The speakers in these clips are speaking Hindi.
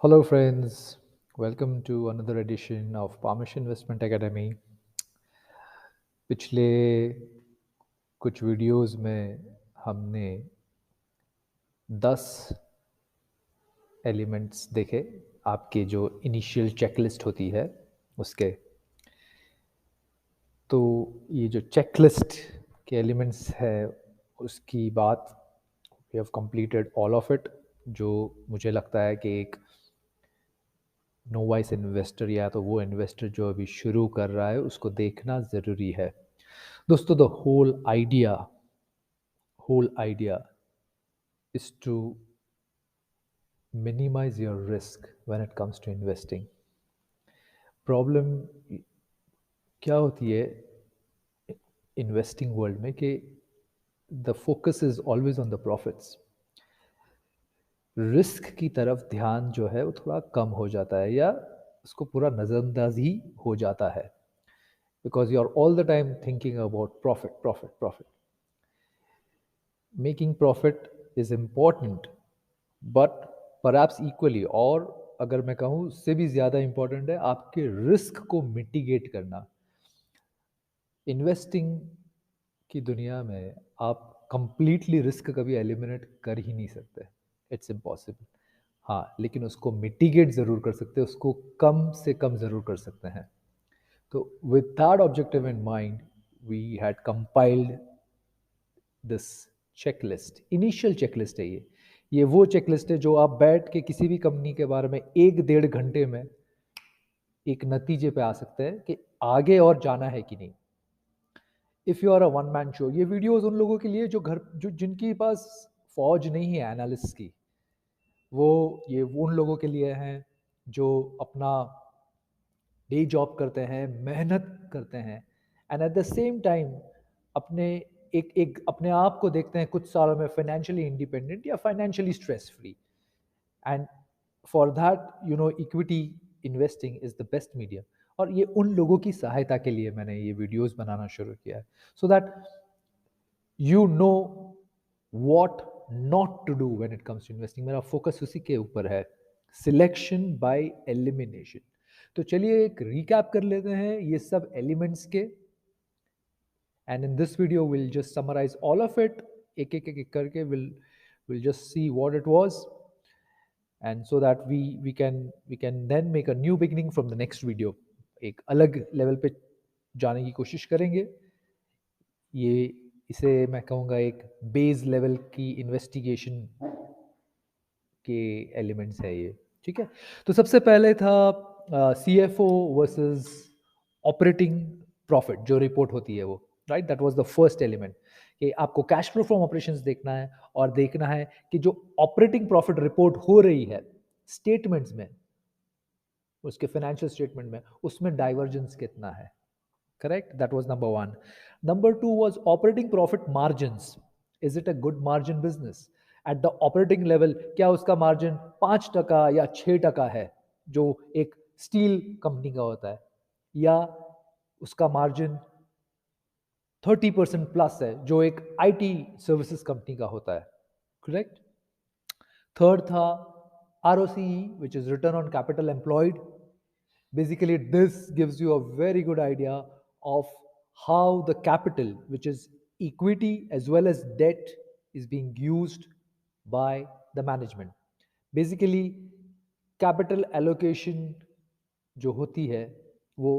Hello, friends. Welcome to another edition of Palmish Investment Academy. पिछले कुछ वीडियोस में हमने 10 एलिमेंट्स देखे आपके जो इनिशियल चेकलिस्ट होती है उसके। तो ये जो चेकलिस्ट के एलिमेंट्स है उसकी बात we have completed all of it, जो मुझे लगता है कि एक नोवाइस इन्वेस्टर या तो वो इन्वेस्टर जो अभी शुरू कर रहा है उसको देखना ज़रूरी है। दोस्तों, the whole idea is to minimize your risk when it comes to investing. Problem क्या होती है इन्वेस्टिंग वर्ल्ड में कि the focus is always on the profits. Risk की तरफ ध्यान जो है वो थोड़ा कम हो जाता है या उसको पूरा नज़रअंदाज ही हो जाता है, because you are all the time thinking about profit profit profit. Making profit is important, but perhaps equally, और अगर मैं कहूँ उससे भी ज़्यादा इम्पॉर्टेंट है आपके रिस्क को मिटिगेट करना। इन्वेस्टिंग की दुनिया में आप कंप्लीटली रिस्क कभी एलिमिनेट कर ही नहीं सकते, इट्स इम्पॉसिबल। हाँ, लेकिन उसको मिटिगेट ज़रूर कर सकते हैं, उसको कम से कम ज़रूर कर सकते हैं। तो with that objective in mind we had compiled this checklist. Initial checklist है ये वो चेकलिस्ट है जो आप बैठ के किसी भी कंपनी के बारे में 1-1.5 घंटे में एक नतीजे पे आ सकते हैं कि आगे और जाना है कि नहीं। If you are a one man show, ये वीडियोस उन लोगों के लिए जो जिनके पास फौज नहीं है एनालिस्ट की, वो उन लोगों के लिए हैं जो अपना डे जॉब करते हैं, मेहनत करते हैं, and at the same time अपने एक एक अपने आप को देखते हैं कुछ सालों में फाइनेंशियली इंडिपेंडेंट या financially stress free. And for that equity investing is the best medium. और ये उन लोगों की सहायता के लिए मैंने ये वीडियोस बनाना शुरू किया है, so that you know what not to do when it comes to investing. मेरा फोकस उसी के ऊपर है, सिलेक्शन बाय एलिमिनेशन। तो चलिए एक रिकैप कर लेते हैं ये सब एलिमेंट्स के, and in this video will just summarise all of it. एक करके will just see what it was, and so that we can then make a new beginning from the next video. एक अलग लेवल पे जाने की कोशिश करेंगे। ये इसे मैं कहूँगा एक बेस लेवल की इन्वेस्टिगेशन के एलिमेंट्स है ये, ठीक है। तो सबसे पहले था CFO वर्सेस ऑपरेटिंग प्रॉफिट जो रिपोर्ट होती है वो, right, that was the first element कि आपको कैश फ्लो फ्रॉम ऑपरेशंस देखना है और देखना है कि जो ऑपरेटिंग प्रॉफिट रिपोर्ट हो रही है स्टेटमेंट्स में, उसके फाइनेंशियल स्टेटमेंट में, उसमें डाइवर्जेंस कितना है। Correct? That was number one. Number two was operating profit margins. Is it a good margin business? At the operating level, क्या उसका मार्जिन 5% या 6% है जो एक स्टील कंपनी का होता है, या उसका मार्जिन 30% प्लस है जो एक IT सर्विसेज कंपनी का होता है। करेक्ट। थर्ड था ROCE, which is return on capital employed. Basically, this gives you a very good idea of how the capital, which is equity as well as debt, is being used by the management. Basically, capital allocation जो होती है वो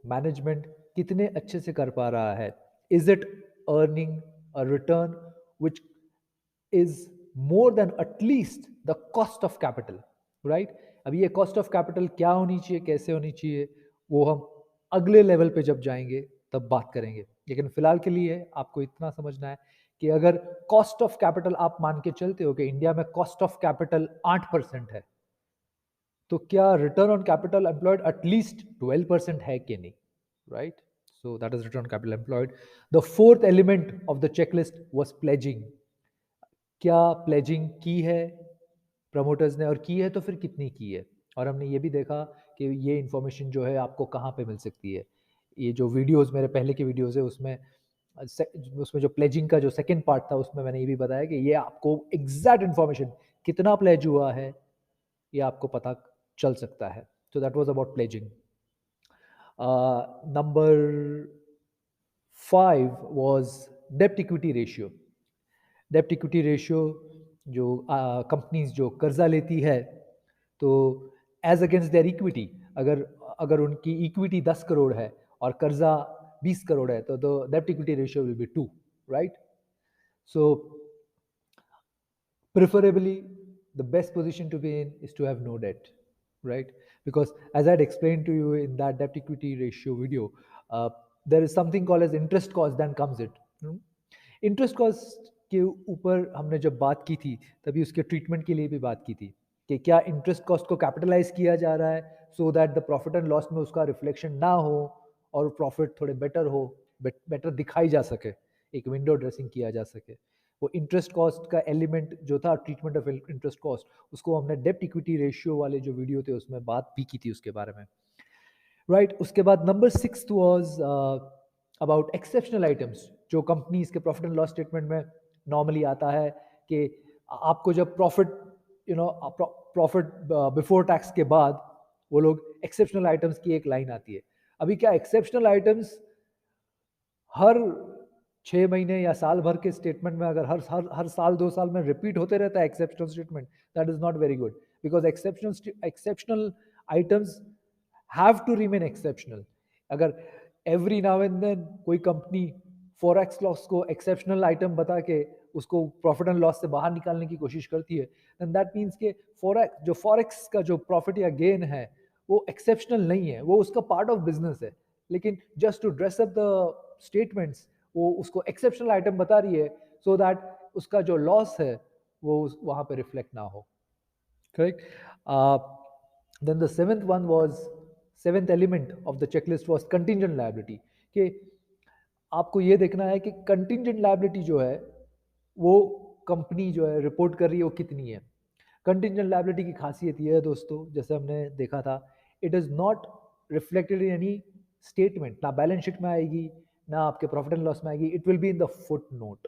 मैनेजमेंट कितने अच्छे से कर पा रहा है। Is it earning a return which is more than at least the cost of capital, right? अभी ये कॉस्ट ऑफ कैपिटल क्या होनी चाहिए, कैसे होनी चाहिए, वो हम अगले लेवल पे जब जाएंगे तब बात करेंगे। लेकिन फिलहाल के लिए आपको इतना समझना है कि अगर कॉस्ट ऑफ कैपिटल आप मान के चलते हो कि इंडिया में कॉस्ट ऑफ कैपिटल 8% है, तो क्या return on capital employed at least 12% है कि नहीं, right? So that is return on capital employed. The fourth element of the checklist was pledging. क्या प्लेजिंग की है प्रमोटर्स ने, और की है तो फिर कितनी की है। और हमने ये भी देखा कि ये इन्फॉर्मेशन जो है आपको कहाँ पे मिल सकती है। ये जो वीडियोस मेरे पहले के वीडियोस है उसमें जो प्लेजिंग का जो सेकंड पार्ट था उसमें मैंने ये भी बताया कि ये आपको एग्जैक्ट इन्फॉर्मेशन कितना प्लेज हुआ है, ये आपको पता चल सकता है. So that was about pledging. Number 5 was debt equity ratio. डेप्ट इक्विटी रेशियो जो कंपनीज जो कर्जा लेती है, तो एज अगेंस्ट देयर इक्विटी, अगर अगर उनकी इक्विटी 10 करोड़ है और कर्जा 20 करोड़ है, तो डेप्ट equity ratio will be 2, right? So preferably the best position to be in is to have no debt, right? Because as I had explained to you in that debt equity ratio video, there is something called as interest cost, then comes it. Interest cost के ऊपर हमने जब बात की थी, तभी उसके ट्रीटमेंट के लिए भी बात की थी कि क्या इंटरेस्ट कॉस्ट को कैपिटलाइज किया जा रहा है so that the profit and loss में उसका रिफ्लेक्शन ना हो और प्रॉफिट थोड़े बेटर हो, बेटर दिखाई जा सके, एक विंडो ड्रेसिंग किया जा सके. वो इंटरेस्ट कॉस्ट का एलिमेंट जो था, ट्रीटमेंट ऑफ इंटरेस्ट कॉस्ट, उसको हमने डेप्ट इक्विटी रेशियो वाले जो वीडियो थे उसमें बात भी की थी उसके बारे में, राइट? उसके बाद number 6 was about exceptional items, जो कंपनीज के प्रॉफिट एंड लॉस स्टेटमेंट में नॉर्मली आता है कि आपको जब प्रॉफिट प्रॉफिट बिफोर टैक्स के बाद वो लोग एक्सेप्शनल आइटम्स की एक लाइन आती है. अभी क्या एक्सेप्शनल आइटम्स हर 6 महीने या साल भर के स्टेटमेंट में, अगर हर साल 2 साल में रिपीट होते रहता है exceptional statement, that is not very good, because exceptional items have to remain exceptional. अगर एवरी नाउ एंड देन कोई कंपनी फॉरेक्स लॉस को एक्सेप्शनल आइटम बता के उसको प्रॉफिट एंड लॉस से बाहर निकालने की कोशिश करती है, देन दैट मीन्स के फॉरेक्स का जो प्रॉफिट या गेन है वो एक्सेप्शनल नहीं है, वो उसका पार्ट ऑफ बिजनेस है. लेकिन just to dress up the statements वो उसको एक्सेप्शनल आइटम बता रही है सो दैट उसका जो लॉस है वो वहां पे रिफ्लेक्ट ना हो. Correct? Then the seventh element of the checklist was contingent liability. कि आपको ये देखना है कि contingent liability जो है वो कंपनी जो है रिपोर्ट कर रही है वो कितनी है. कंटिजेंट लायबिलिटी की खासियत ये है दोस्तों, जैसे हमने देखा था, it is not reflected in any statement, ना बैलेंस शीट में आएगी ना आपके प्रॉफिट एंड लॉस में आएगी, it will be in the foot note.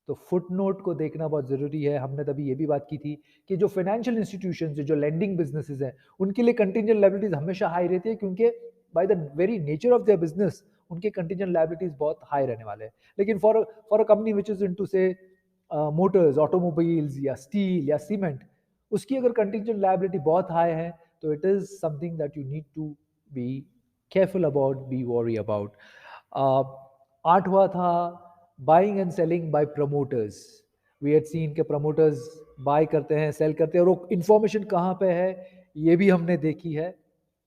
तो फुट नोट को देखना बहुत ज़रूरी है. हमने तभी ये भी बात की थी कि जो फाइनेंशियल इंस्टीट्यूशन जो लेंडिंग बिजनेसेस हैं उनके लिए कंटिजेंट लायबिलिटीज हमेशा हाई रहती है, क्योंकि by the very nature of their business उनके कंटिजेंट लायबिलिटीज बहुत हाई रहने वाले हैं. लेकिन for a company which is into से मोटर्स, ऑटोमोबाइल्स या स्टील या सीमेंट, उसकी अगर कंटिजेंट लायबिलिटी बहुत हाई है तो it is something that you need to be careful about, be worry about. आठवां था buying and selling by promoters. We had seen के प्रमोटर्स बाय करते हैं, सेल करते हैं, और वो इन्फॉर्मेशन कहाँ पे है ये भी हमने देखी है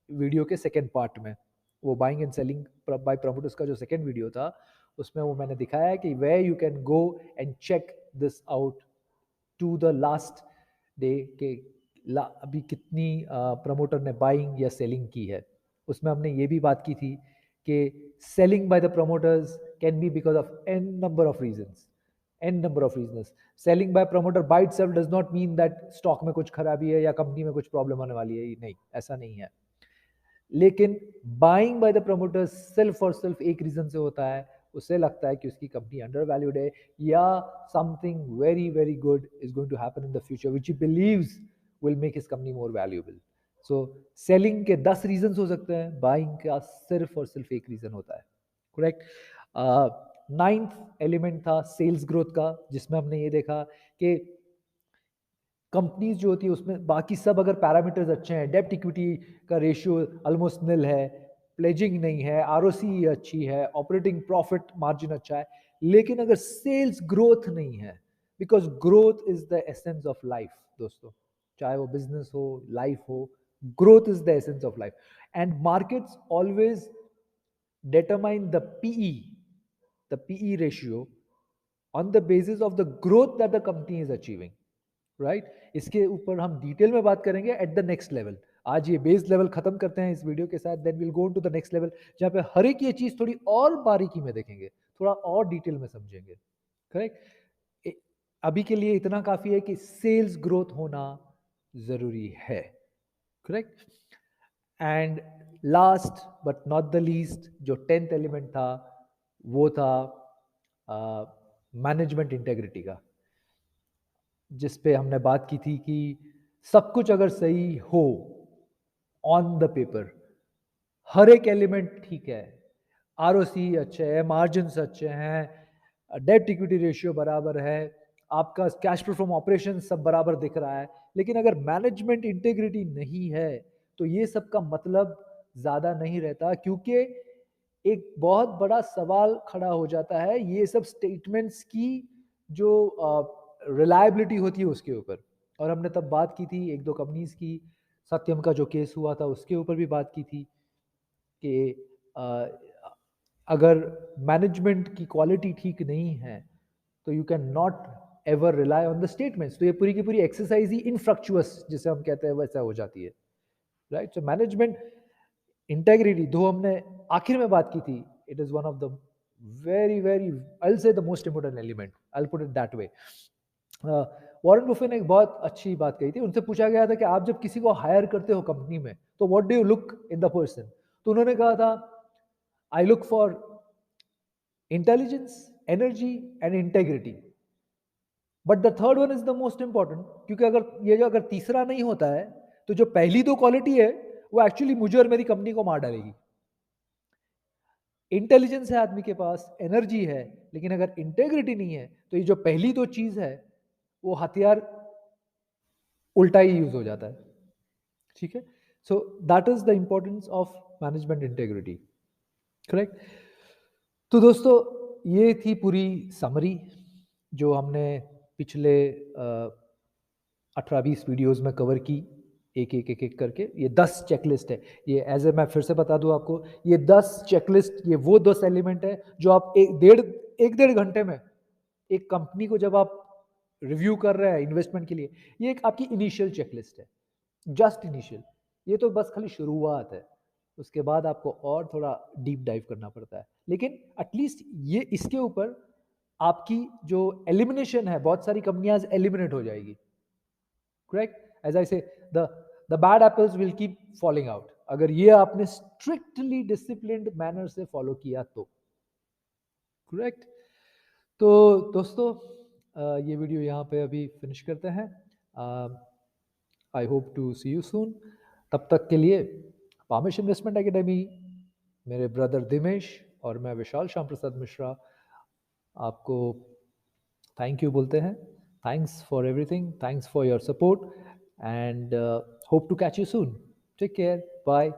वीडियो के सेकेंड पार्ट में. वो buying and selling by promoters का जो सेकेंड वीडियो था उसमें वो मैंने दिखाया है कि where you can go and check this out to the last day के अभी कितनी प्रमोटर ने बाइंग या सेलिंग की है. उसमें हमने ये भी बात की थी कि selling by the promoters can be because of an number of reasons, an number of reasons. Selling by promoter by itself does not mean that stock में कुछ खराबी है या कंपनी में कुछ प्रॉब्लम होने वाली है, नहीं, ऐसा नहीं है. लेकिन बाइंग बाय द प्रमोटर्स सिर्फ और सिर्फ एक रीजन से होता है, उसे लगता है कि उसकी कंपनी अंडर वैल्यूड है या something very very good is going to happen in the future which he believes will make his company more valuable. So selling के 10 रीजन हो सकते हैं, बाइंग का सिर्फ और सिर्फ एक रीजन होता है. करेक्ट? नाइन्थ एलिमेंट था सेल्स ग्रोथ का, जिसमें हमने ये देखा कि कंपनीज जो होती है उसमें बाकी सब अगर पैरामीटर्स अच्छे हैं, डेप्ट इक्विटी का रेशियो ऑलमोस्ट निल है, प्लेजिंग नहीं है, आरओसी अच्छी है, ऑपरेटिंग प्रॉफिट मार्जिन अच्छा है, लेकिन अगर सेल्स ग्रोथ नहीं है, because growth is the essence of life दोस्तों, चाहे वो बिजनेस हो, लाइफ हो, growth is the essence of life. And markets always determine the PE ratio on the basis of the growth that the company is achieving. Right? इसके ऊपर हम डिटेल में बात करेंगे एट द नेक्स्ट लेवल. आज ये बेस लेवल खत्म करते हैं इस वीडियो के साथ, then will go to the next level जहाँ पे हर एक ये चीज थोड़ी और बारीकी में देखेंगे, थोड़ा और डिटेल में समझेंगे. करेक्ट? अभी के लिए इतना काफी है कि सेल्स ग्रोथ होना जरूरी है. Correct? And last but not the least जो 10th एलिमेंट था वो था मैनेजमेंट इंटेग्रिटी का, जिस पे हमने बात की थी कि सब कुछ अगर सही हो ऑन द पेपर, हर एक एलिमेंट ठीक है, आरओसी अच्छे है, मार्जिन्स अच्छे हैं, डेट इक्विटी रेशियो बराबर है, आपका कैश फ्लो फ्रॉम ऑपरेशन सब बराबर दिख रहा है, लेकिन अगर मैनेजमेंट इंटेग्रिटी नहीं है तो ये सब का मतलब ज़्यादा नहीं रहता, क्योंकि एक बहुत बड़ा सवाल खड़ा हो जाता है ये सब स्टेटमेंट्स की जो रिलायबिलिटी होती है उसके ऊपर। और हमने तब बात की थी एक दो कंपनीज की, सत्यम का जो केस हुआ था उसके ऊपर भी बात की थी कि अगर मैनेजमेंट की क्वालिटी ठीक नहीं है तो you can not ever rely on the statements. तो ये पूरी की पूरी एक्सरसाइज ही इनफ्रक्चुअस जिसे हम कहते हैं वैसा हो जाती है, राइट। सो मैनेजमेंट इंटेग्रिटी दो हमने आखिर में बात की थी, it is one of the very very I will say the most important element, I will put it that way. Warren Buffett ने एक बहुत अच्छी बात कही थी, उनसे पूछा गया था कि आप जब किसी को हायर करते हो कंपनी में तो what do you look in the person, तो उन्होंने कहा था I look for intelligence, energy and integrity, but the third one is the most important, क्योंकि अगर ये जो अगर तीसरा नहीं होता है तो जो पहली दो क्वालिटी है वो एक्चुअली मुझे और मेरी कंपनी को मार डालेगी। इंटेलिजेंस है आदमी के पास, एनर्जी है, लेकिन अगर इंटेग्रिटी नहीं है तो ये जो पहली दो चीज है वो हथियार उल्टा ही यूज हो जाता है, ठीक है। So that is the importance of management integrity, correct. तो दोस्तों ये थी पूरी समरी जो हमने पिछले 18-20 वीडियोस में कवर की, एक करके। ये 10 चेकलिस्ट है, ये एज ए मैं फिर से बता दूं आपको, ये 10 चेकलिस्ट, ये वो 10 एलिमेंट है जो आप एक डेढ़ घंटे में एक कंपनी को जब आप रिव्यू कर रहे हैं इन्वेस्टमेंट के लिए, ये एक आपकी इनिशियल चेकलिस्ट है, जस्ट इनिशियल। ये तो बस खाली शुरुआत है, उसके बाद आपको और थोड़ा डीप डाइव करना पड़ता है, लेकिन एटलीस्ट ये इसके ऊपर आपकी जो एलिमिनेशन है, बहुत सारी कंपनियां एलिमिनेट हो जाएगी, करेक्ट। एज आई से the bad apples will keep falling out, अगर ये आपने स्ट्रिक्टली डिसिप्लिन्ड मैनर से फॉलो किया तो, करेक्ट। तो दोस्तों ये वीडियो यहाँ पे अभी फिनिश करते हैं। I hope to see you soon. तब तक के लिए पामेश इन्वेस्टमेंट एकेडमी, मेरे ब्रदर दिमेश और मैं विशाल श्याम प्रसाद मिश्रा आपको थैंक यू बोलते हैं। Thanks for everything, thanks for your support and hope to catch you soon. Take care, bye.